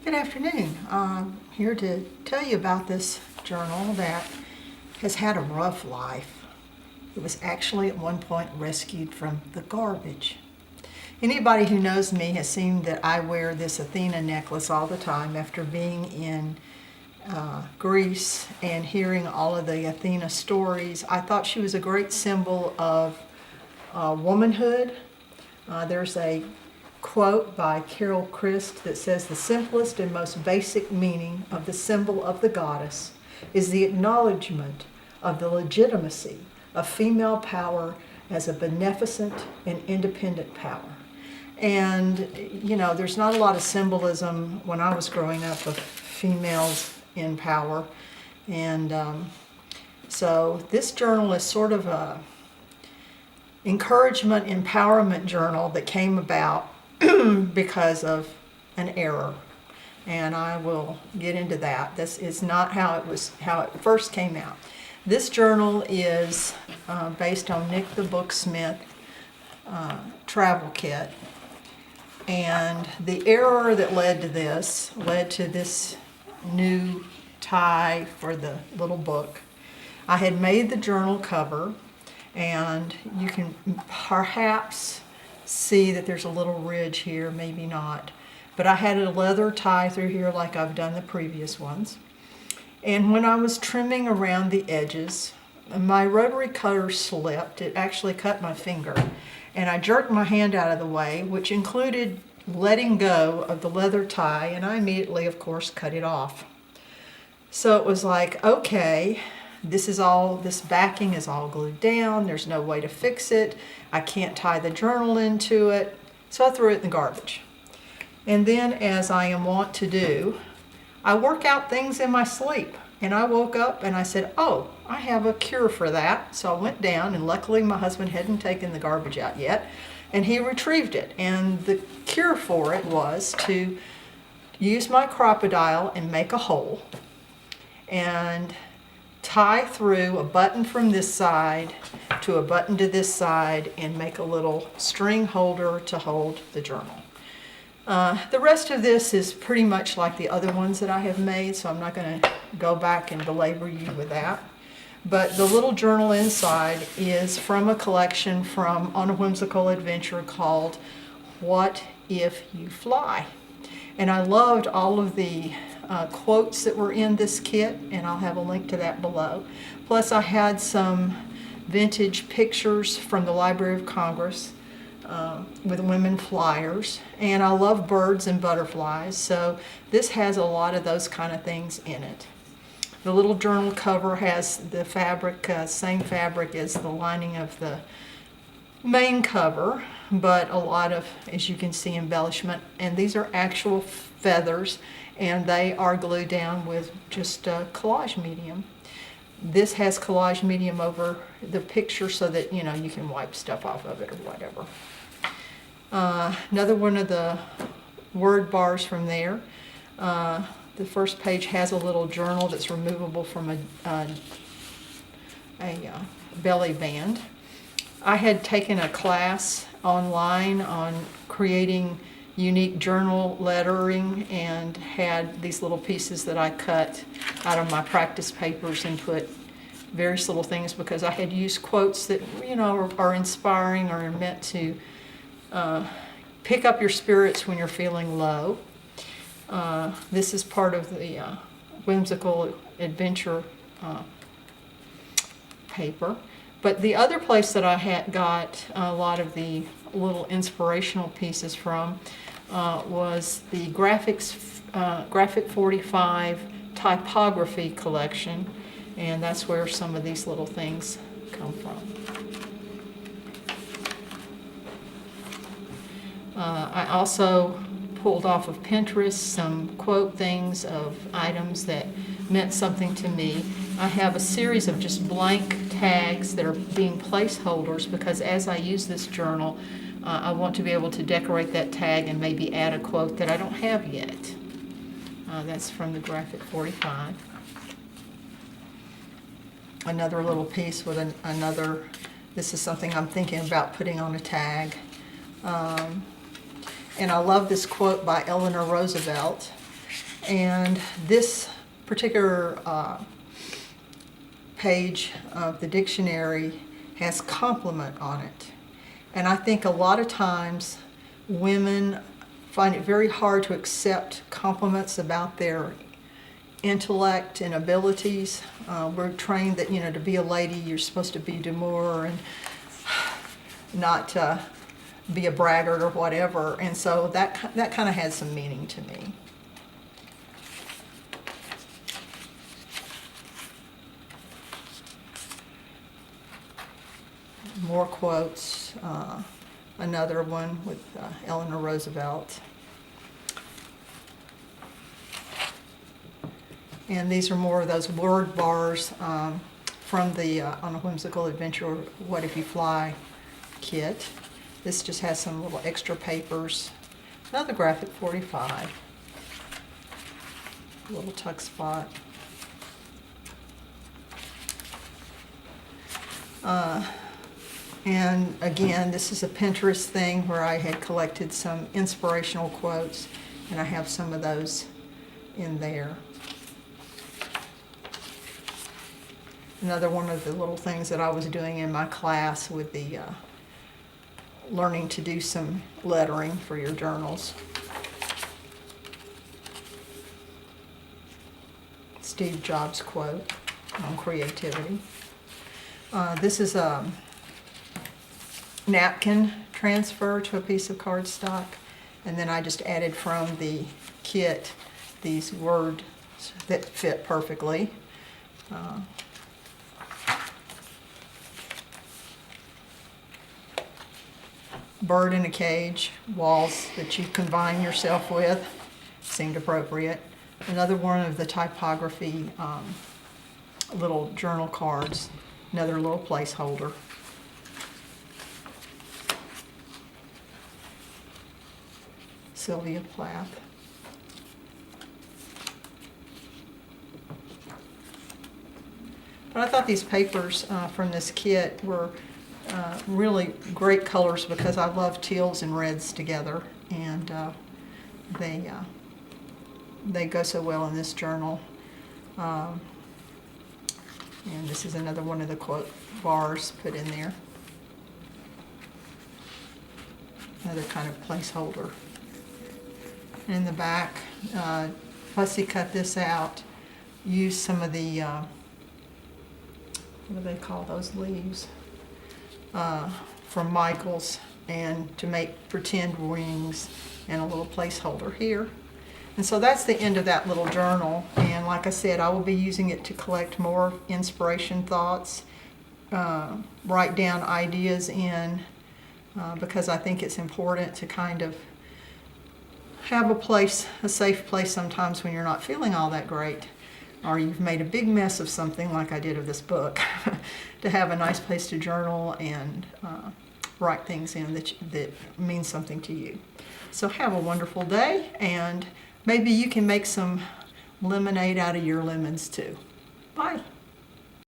Good afternoon. I'm here to tell you about this journal that has had a rough life. It was actually at one point rescued from the garbage. Anybody who knows me has seen that I wear this Athena necklace all the time after being in Greece and hearing all of the Athena stories. I thought she was a great symbol of womanhood. There's a quote by Carol Christ that says, "The simplest and most basic meaning of the symbol of the goddess is the acknowledgement of the legitimacy of female power as a beneficent and independent power." And, you know, there's not a lot of symbolism when I was growing up of females in power. And so this journal is sort of a encouragement, empowerment journal that came about because of an error, and I will get into that. This is not how it first came out. This journal is based on Nick the Booksmith travel kit, and the error that led to this new tie for the little book. I had made the journal cover, and you can perhaps see that there's a little ridge here, maybe not. But I had a leather tie through here like I've done the previous ones. And when I was trimming around the edges, my rotary cutter slipped. It actually cut my finger. And I jerked my hand out of the way, which included letting go of the leather tie, and I immediately, of course, cut it off. So it was like, okay, this backing is all glued down. There's no way to fix it. I can't tie the journal into it. So I threw it in the garbage. And then, as I am wont to do, I work out things in my sleep. And I woke up and I said, oh, I have a cure for that. So I went down, and luckily my husband hadn't taken the garbage out yet, and he retrieved it. And the cure for it was to use my crocodile and make a hole and tie through a button from this side to a button to this side and make a little string holder to hold the journal. The rest of this is pretty much like the other ones that I have made, so I'm not going to go back and belabor you with that. But the little journal inside is from a collection from On A Whimsical Adventure called What If You Fly? And I loved all of the quotes that were in this kit, and I'll have a link to that below. Plus I had some vintage pictures from the Library of Congress with women flyers, and I love birds and butterflies, so this has a lot of those kind of things in it. The little journal cover has the fabric, same fabric as the lining of the main cover, but a lot of, as you can see, embellishment, and these are actual feathers, and they are glued down with just collage medium. This has collage medium over the picture so that, you know, you can wipe stuff off of it or whatever. Another one of the word bars from there. The first page has a little journal that's removable from a belly band. I had taken a class online on creating unique journal lettering and had these little pieces that I cut out of my practice papers and put various little things, because I had used quotes that, you know, are inspiring or are meant to pick up your spirits when you're feeling low. This is part of the Whimsical Adventure paper. But the other place that I had got a lot of the little inspirational pieces from was the Graphic 45 typography collection, and that's where some of these little things come from. I also pulled off of Pinterest some quote things of items that meant something to me. I have a series of just blank tags that are being placeholders, because as I use this journal, I want to be able to decorate that tag and maybe add a quote that I don't have yet. That's from the Graphic 45. Another little piece with another, this is something I'm thinking about putting on a tag. And I love this quote by Eleanor Roosevelt. And this particular page of the dictionary has compliment on it. And I think a lot of times women find it very hard to accept compliments about their intellect and abilities. We're trained that, to be a lady, you're supposed to be demure and not be a braggart or whatever. And so that kind of has some meaning to me. More quotes. Another one with Eleanor Roosevelt. And these are more of those word bars from the On A Whimsical Adventure, What If You Fly kit. This just has some little extra papers. Another graphic 45. A little tuck spot. And again, this is a Pinterest thing where I had collected some inspirational quotes, and I have some of those in there. Another one of the little things that I was doing in my class with the learning to do some lettering for your journals. Steve Jobs quote on creativity. This is a napkin transfer to a piece of cardstock, and then I just added from the kit these words that fit perfectly. Bird in a cage, walls that you combine yourself with, seemed appropriate. Another one of the typography little journal cards, another little placeholder. Sylvia Plath. But I thought these papers from this kit were really great colors because I love teals and reds together, and they go so well in this journal. And this is another one of the quote bars put in there. Another kind of placeholder. In the back, Fussy cut this out, used some of the, what do they call those leaves, from Michael's, and to make pretend wings, and a little placeholder here. And so that's the end of that little journal, and like I said, I will be using it to collect more inspiration thoughts, write down ideas in, because I think it's important to kind of have a safe place sometimes when you're not feeling all that great, or you've made a big mess of something like I did of this book, to have a nice place to journal and write things in that mean something to you. So have a wonderful day, and maybe you can make some lemonade out of your lemons too. Bye.